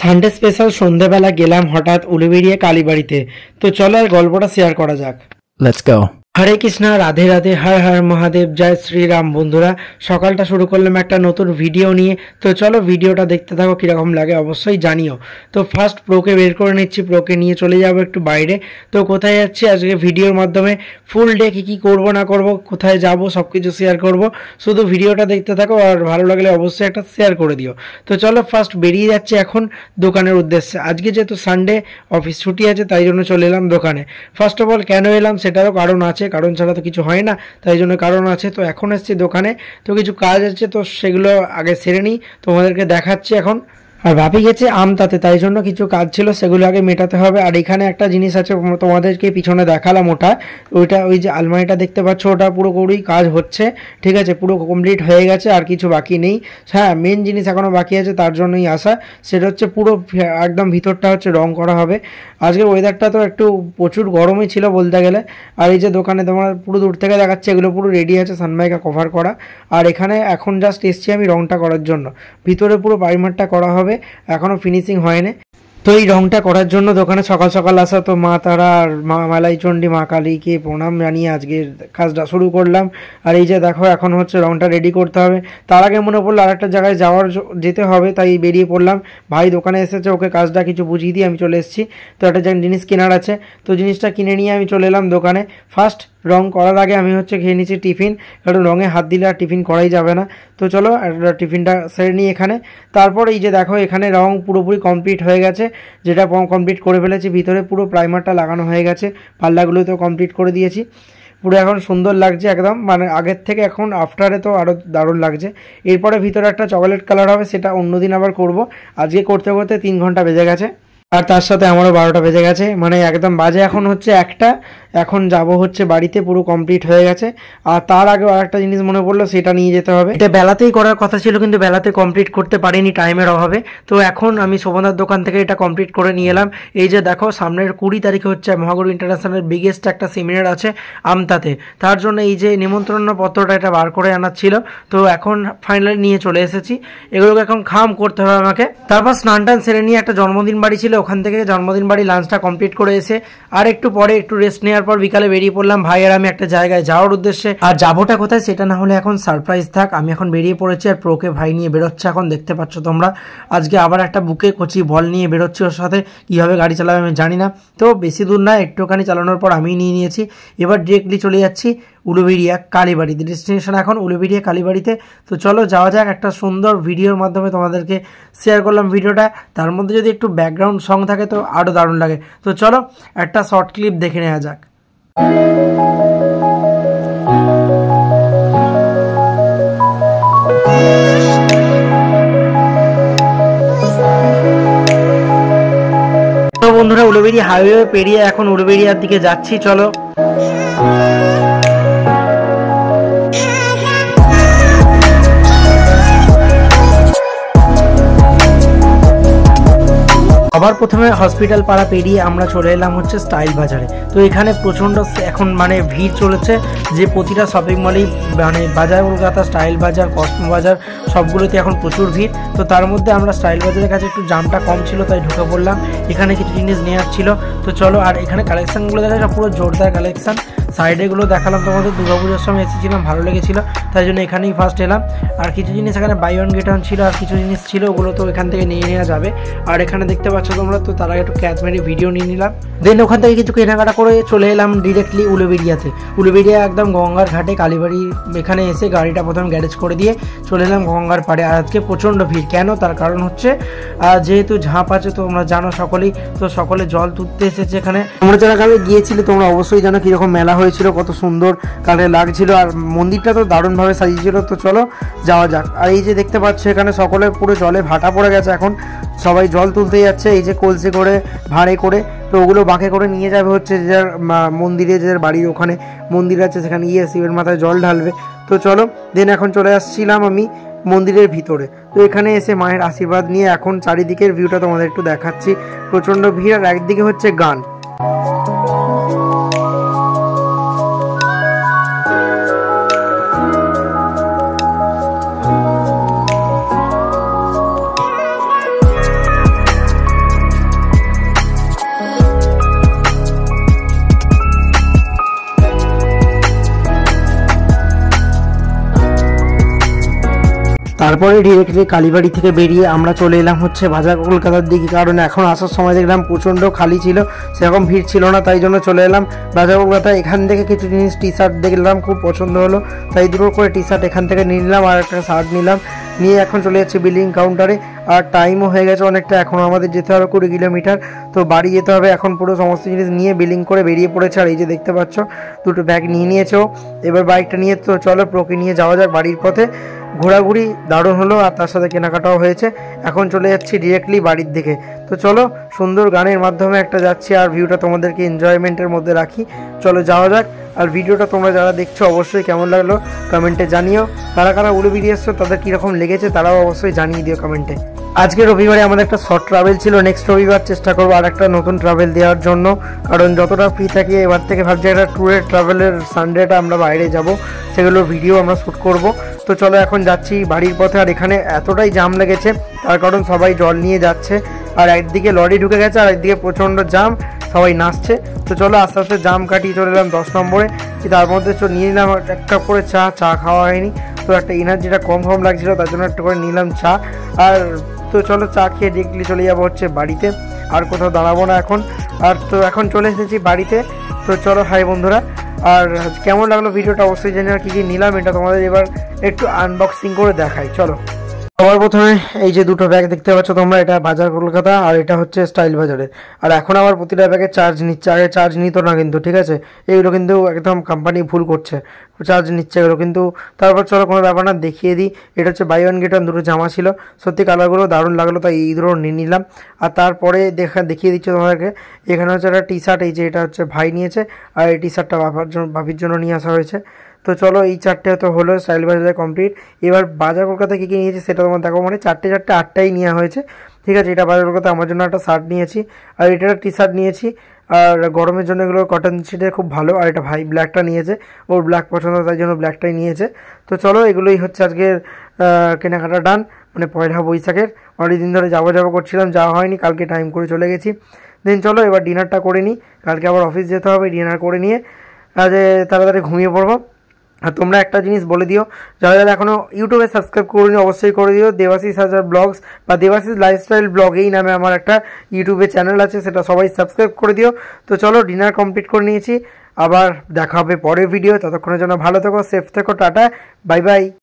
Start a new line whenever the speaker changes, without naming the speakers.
Sunday special সন্ধ্যাবেলা গেলাম হঠাৎ উলুবেড়িয়া কালীবাড়িতে। তো চলো আর গল্পটা শেয়ার করা যাক।
Let's go.
হরে কৃষ্ণা, রাধে রাধে, হর হর মহাদেব, জয় শ্রীরাম। বন্ধুরা, সকালটা শুরু করলাম একটা নতুন ভিডিও নিয়ে। তো চলো ভিডিওটা দেখতে থাকো, কীরকম লাগে অবশ্যই জানিও। তো ফার্স্ট প্রোকে বের করে নিচ্ছি, প্রোকে নিয়ে চলে যাবো একটু বাইরে। তো কোথায় যাচ্ছি আজকে ভিডিওর মাধ্যমে ফুল ডে কী কী করবো না করবো, কোথায় যাব সব কিছু শেয়ার করব। শুধু ভিডিওটা দেখতে থাকো আর ভালো লাগলে অবশ্যই একটা শেয়ার করে দিও। তো চলো ফার্স্ট বেরিয়ে যাচ্ছি এখন দোকানের উদ্দেশ্যে। আজকে যেহেতু সানডে অফিস ছুটি আছে, তাই জন্য চলে এলাম দোকানে। ফার্স্ট অফ অল কেন এলাম সেটারও কারণ আছে, কারণ ছাড়া তো কিছু হয় না, তাই জন্য কারণ আছে। তো এখন এসেছি দোকানে, তো কিছু কাজ আছে, তো সেগুলো আগে সেরে নিই, তোমাদেরকে দেখাচ্ছি এখন। আর ভাবি গেছে আমতাতে, তাই জন্য কিছু কাজ ছিল সেগুলো আগে মেটাতে হবে। আর এখানে একটা জিনিস আছে, তোমাদেরকে পিছনে দেখালাম ওটা, ওই যে আলমারিটা দেখতে পাচ্ছ, ওটা পুরোপুরি কাজ হচ্ছে, ঠিক আছে, পুরো কমপ্লিট হয়ে গেছে, আর কিছু বাকি নেই। হ্যাঁ, মেন জিনিস এখনও বাকি আছে, তার জন্যই আসা। সেটা হচ্ছে পুরো একদম ভিতরটা হচ্ছে রং করা হবে। আজকের ওয়েদারটা তো একটু প্রচুর গরমই ছিল বলতে গেলে। আর এই যে দোকানে তোমার পুরো দূর থেকে দেখাচ্ছে, এগুলো পুরো রেডি আছে সানমাইকা কভার করা। আর এখানে এখন জাস্ট এসছি আমি রংটা করার জন্য, ভিতরে পুরো প্রাইমারটা করা হবে, এখনও ফিনিশিং হয়নি। তো এই রংটা করার জন্য দোকানে সকাল সকাল আসা। তো মা তারা আর মা মালাইচণ্ডী, মা কালীকে প্রণাম জানিয়ে আজকের কাজটা শুরু করলাম। আর এই যে দেখো এখন হচ্ছে রংটা রেডি করতে হবে। তার আগে মনে পড়লো আর একটা জায়গায় যেতে হবে, তাই বেরিয়ে পড়লাম। ভাই দোকানে এসেছে, ওকে কাজটা কিছু বুঝিয়ে দিয়ে আমি চলে এসেছি। তো একটা জিনিস কেনার আছে, তো জিনিসটা কিনে নিয়ে আমি চলে এলাম দোকানে। ফার্স্ট রং করার আগে আমি হচ্ছে খেয়ে নিচ্ছি টিফিন, কারণ রঙে হাত দিলে আর টিফিন করাই যাবে না। তো চলো টিফিনটা সেরে নিই এখানে। তারপর এই যে দেখো এখানে রং পুরোপুরি কমপ্লিট হয়ে গেছে, যেটা কমপ্লিট করে ফেলেছি। ভিতরে পুরো প্রাইমারটা লাগানো হয়ে গেছে, পাল্লাগুলোতেও কমপ্লিট করে দিয়েছি। পুরো এখন সুন্দর লাগছে একদম, মানে আগের থেকে এখন আফটারে তো আরও দারুণ লাগছে। এরপরে ভিতরে একটা চকলেট কালার হবে, সেটা অন্যদিন আবার করব। আজকে করতে করতে 3 ঘন্টা বেজে গেছে, আর তার সাথে আমারও 12টা বেজে গেছে, মানে একদম বাজে এখন হচ্ছে 1টা। এখন যাব হচ্ছে বাড়িতে, পুরো কমপ্লিট হয়ে গেছে। আর তার আগে আর একটা জিনিস মনে পড়লো, সেটা নিয়ে যেতে হবে। এটা বেলাতেই করার কথা ছিল, কিন্তু বেলাতে কমপ্লিট করতে পারিনি টাইমের অভাবে। তো এখন আমি শোভনার দোকান থেকে এটা কমপ্লিট করে নিয়ে এলাম। এই যে দেখো সামনের 20 তারিখে হচ্ছে মহাগুরু ইন্টারন্যাশনাল বিগেস্ট একটা সেমিনার আছে আমতাতে, তার জন্য এই যে নিমন্ত্রণ পত্রটা এটা বার করে আনার ছিল। তো এখন ফাইনালি নিয়ে চলে এসেছি, এগুলোকে এখন খাম করতে হবে আমাকে। তারপর স্নান টান সেরে নিয়ে একটা জন্মদিন বাড়ি ছিল, ওখান থেকে জন্মদিন বাড়ি লাঞ্চটা কমপ্লিট করে এসে আর একটু পরে একটু রেস্ট নেওয়ার পর বিকালে বেরিয়ে পড়লাম ভাই আর আমি একটা জায়গায় যাওয়ার উদ্দেশ্যে। আর যাবোটা কোথায় সেটা না হলে এখন সারপ্রাইজ থাক। আমি এখন বেরিয়ে পড়েছি, আর প্রোকে ভাই নিয়ে বেরোচ্ছে, এখন দেখতে পাচ্ছ তোমরা। আজকে আবার একটা বুকে কচি বল নিয়ে বেরোচ্ছি, ওর সাথে কীভাবে গাড়ি চালাবে আমি জানি না। তো বেশি দূর না, একটুখানি চালানোর পর আমি নিয়ে নিয়েছি। এবার ডিরেক্টলি চলে যাচ্ছি উলুবেড়িয়া কালীবাড়ি, ডেস্টিনেশন এখন উলুবেড়িয়া কালীবাড়িতে। তো চলো যাওয়া যাক। একটা সুন্দর ভিডিওর মাধ্যমে তোমাদেরকে শেয়ার করলাম ভিডিওটা, তার মধ্যে যদি একটু ব্যাকগ্রাউন্ড সং থাকে তো আরও দারুণ লাগে। তো চলো একটা শর্ট ক্লিপ দেখে নেওয়া যাক। তো বন্ধুরা, উলুবেড়িয়া হাইওয়ে পেরিয়ে এখন উলুবেড়িয়ার দিকে যাচ্ছি, চলো। আবার প্রথমে হসপিটাল পাড়া পেরিয়ে আমরা চলে এলাম হচ্ছে স্টাইল বাজারে। তো এখানে প্রচণ্ড এখন মানে ভিড় চলেছে, যে প্রতিটা শপিং মলেই মানে বাজার কলকাতা, স্টাইল বাজার, কসমো বাজার সবগুলোতে এখন প্রচুর ভিড়। তো তার মধ্যে আমরা স্টাইল বাজারের কাছে একটু জামটা কম ছিল, তাই ঢুকে পড়লাম। এখানে কিছু জিনিস নেওয়ার ছিল, তো চলো। আর এখানে কালেকশানগুলো দেখা যায় পুরো জোরদার কালেকশান। সাইডেগুলো দেখালাম তোমাদের, দুর্গাপুজোর সময় এসেছিলাম, ভালো লেগেছিলো, তাই জন্য এখানেই ফার্স্ট এলাম। আর কিছু জিনিস এখানে বাই ওয়ান গেট ওয়ান ছিল, আর কিছু জিনিস ছিল ওগুলো তো এখান থেকে নিয়ে নেওয়া যাবে। আর এখানে দেখতে পাচ্ছ তোমরা, তো তার আগে একটু ক্যাচ মেরে ভিডিও নিয়ে নিলাম। দেন ওখান থেকে কিছু কেনাকাটা করে চলে এলাম ডিরেক্টলি উলুবেড়িয়াতে। উলুবেড়িয়া একদম গঙ্গার ঘাটে কালীবাড়ি, এখানে এসে গাড়িটা প্রথম গ্যারেজ করে দিয়ে চলে এলাম গঙ্গার পাড়ে। আর আজকে প্রচণ্ড ভিড়, কেন তার কারণ হচ্ছে যেহেতু ঝাঁপ আছে, তো তোমরা জানো সকলেই, তো সকলে জল তুলতে এসেছে এখানে। তোমরা যারা কালে গিয়েছিলে তোমরা অবশ্যই জানো কীরকম মেলা হয়েছিল, কত সুন্দর কালে লাগছিল, আর মন্দিরটা তো দারুণভাবে সাজিয়েছিল। তো চলো যাওয়া যাক। আর এই যে দেখতে পাচ্ছ এখানে সকলে পুরো জলে ভাটা পড়ে গেছে, এখন সবাই জল তুলতে যাচ্ছে, এই যে কলসি করে ভাড়ে করে। তো ওগুলো বাঁকে করে নিয়ে যাবে হচ্ছে যার মন্দিরে, যার বাড়ির ওখানে মন্দির আছে সেখানে গিয়ে শিবের মাথায় জল ঢালবে। তো চলো দেন এখন চলে আসছিলাম আমি মন্দিরের ভিতরে। তো এখানে এসে মায়ের আশীর্বাদ নিয়ে এখন চারিদিকের ভিউটা তোমাদের একটু দেখাচ্ছি। প্রচণ্ড ভিড়, আর একদিকে হচ্ছে গান। তারপরে ডিরেক্টলি কালীবাড়ি থেকে বেরিয়ে আমরা চলে এলাম হচ্ছে বাজার কলকাতার দিকে, কারণ এখন আসার সময় দেখলাম প্রচণ্ড খালি ছিল, সেরকম ভিড় ছিল না, তাই জন্য চলে এলাম বাজার কলকাতা। এখান থেকে কিছু জিনিস টি শার্ট দেখলাম, খুব পছন্দ হলো, তাই দুটো করে টি শার্ট এখান থেকে নিয়ে নিলাম আর একটা শার্ট নিলাম, নিয়ে এখন চলে যাচ্ছি বিলিং কাউন্টারে। আর টাইমও হয়ে গেছে অনেকটা, এখনও আমাদের যেতে হবে 20 কিলোমিটার, তো বাড়ি যেতে হবে এখন। পুরো সমস্ত জিনিস নিয়ে বিলিং করে বেরিয়ে পড়েছে। আর এই যে দেখতে পাচ্ছ দুটো ব্যাগ নিয়ে নিয়েছো, এবার বাইকটা নিয়ে তো চলো প্রোকে নিয়ে যাওয়া যাক বাড়ির পথে। ঘোরাঘুরি দারুণ হলো আর তার সাথে কেনাকাটাও হয়েছে। এখন চলে যাচ্ছি ডিরেক্টলি বাড়ির দিকে। তো চলো সুন্দর গানের মাধ্যমে একটা যাচ্ছি আর ভিউটা তোমাদেরকে এনজয়মেন্টের মধ্যে রাখি, চলো যাওয়া যাক। আর ভিডিওটা তোমরা যারা দেখছো অবশ্যই কেমন লাগলো কমেন্টে জানিও, কারা কারা উড়ুবিড়ি এসছো তাদের কীরকম লেগেছে তারাও অবশ্যই জানিয়ে দিও কমেন্টে। আজকে রবিবারে আমাদের একটা শর্ট ট্রাভেল ছিল, নেক্সট রবিবার চেষ্টা করবো আর একটা নতুন ট্রাভেল দেওয়ার জন্য, কারণ যতটা ফ্রি থাকি এবার থেকে ভাবছি একটা ট্যুরের ট্রাভেলের সানডেটা আমরা বাইরে যাব, সেগুলোর ভিডিও আমরা শ্যুট করব। তো চলো এখন যাচ্ছি বাড়ির পথে। আর এখানে এতটাই জাম লেগেছে তার কারণ সবাই জল নিয়ে যাচ্ছে, আর একদিকে লরি ঢুকে গেছে আর একদিকে প্রচণ্ড জাম, সবাই নাচছে। তো চলো আস্তে আস্তে জাম কাটিয়ে চলে এলাম 10 নম্বরে, তার মধ্যে নিয়ে নিলাম এক কাপ করে চা খাওয়া হয়নি, তো একটা এনার্জিটা কম লাগছিলো তার জন্য একটু করে নিলাম চা। আর তো চলো চা খেয়ে ডিরেক্টলি চলে যাবো হচ্ছে বাড়িতে, আর কোথাও দাঁড়াবো না এখন। আর তো এখন চলে এসেছি বাড়িতে। তো চলো হাই বন্ধুরা, আর কেমন লাগলো ভিডিওটা অবশ্যই জানি, আর কী কী নিলাম এটা তোমাদের এবার একটু আনবক্সিং করে দেখাই চলো। সবার প্রথমে এই যে দুটো ব্যাগ দেখতে পাচ্ছ তোমরা, এটা বাজার কলকাতা আর এটা হচ্ছে স্টাইল বাজারে। আর এখন আবার প্রতিটা ব্যাগে চার্জ নিচ্ছে, আগে চার্জ নিত না কিন্তু, ঠিক আছে, এইগুলো কিন্তু একদম কোম্পানি ভুল করছে, চার্জ নিচ্ছে এগুলো কিন্তু। তারপর চলো কোনো ব্যাপার না, দেখিয়ে দিই। এটা হচ্ছে বাই ওয়ান গেট ওয়ান, দুটো জামা ছিল, সত্যি কালারগুলো দারুণ লাগলো তাই এই দুটো নিয়ে নিলাম। আর তারপরে দেখিয়ে দিচ্ছি তোমাদেরকে, এখানে হচ্ছে একটা টি শার্ট, এই যে এটা হচ্ছে ভাই নিয়েছে, আর এই টি শার্টটা ভাবির জন্য নিয়ে আসা হয়েছে। তো চলো এই চারটে তো হলো স্টাইল বাজারে কমপ্লিট। এবার বাজার কলকাতায় কী কী নিয়েছি সেটা তোমার দেখো, মানে চারটে আটটাই নেওয়া হয়েছে, ঠিক আছে। এটা বাজার কলকাতা আমার জন্য একটা শার্ট নিয়েছি, আর এটা একটা টি শার্ট নিয়েছি, আর গরমের জন্য এগুলো কটন শিটের খুব ভালো। আর এটা ভাই ব্ল্যাকটা নিয়েছে, ওর ব্ল্যাক পছন্দ তাই জন্য ব্ল্যাকটাই নিয়েছে। তো চলো এগুলোই হচ্ছে আজকের কেনাকাটা ডান, মানে পয়লা বৈশাখের। অনেক দিন ধরে যাবো করছিলাম, যাওয়া হয়নি, কালকে টাইম করে চলে গেছি। দেন চলো এবার ডিনারটা করে নিই, কালকে আবার অফিস যেতে হবে, ডিনার করে নিয়ে তাড়াতাড়ি ঘুমিয়ে পড়বো। আর তোমরা একটা জিনিস বলে দিও, যারা যারা এখনও ইউটিউবে সাবস্ক্রাইব করিনি অবশ্যই করে দিও, দেবাশিস হাজার ব্লগস বা দেবাশিস লাইফস্টাইল ব্লগ এই নামে আমার একটা ইউটিউবে চ্যানেল আছে, সেটা সবাই সাবস্ক্রাইব করে দিও। তো চলো ডিনার কমপ্লিট করে নিয়েছি, আবার দেখা হবে পরের ভিডিও, ততক্ষণের জন্য ভালো থেকো, সেফ থেকো, টাটা, বাই বাই।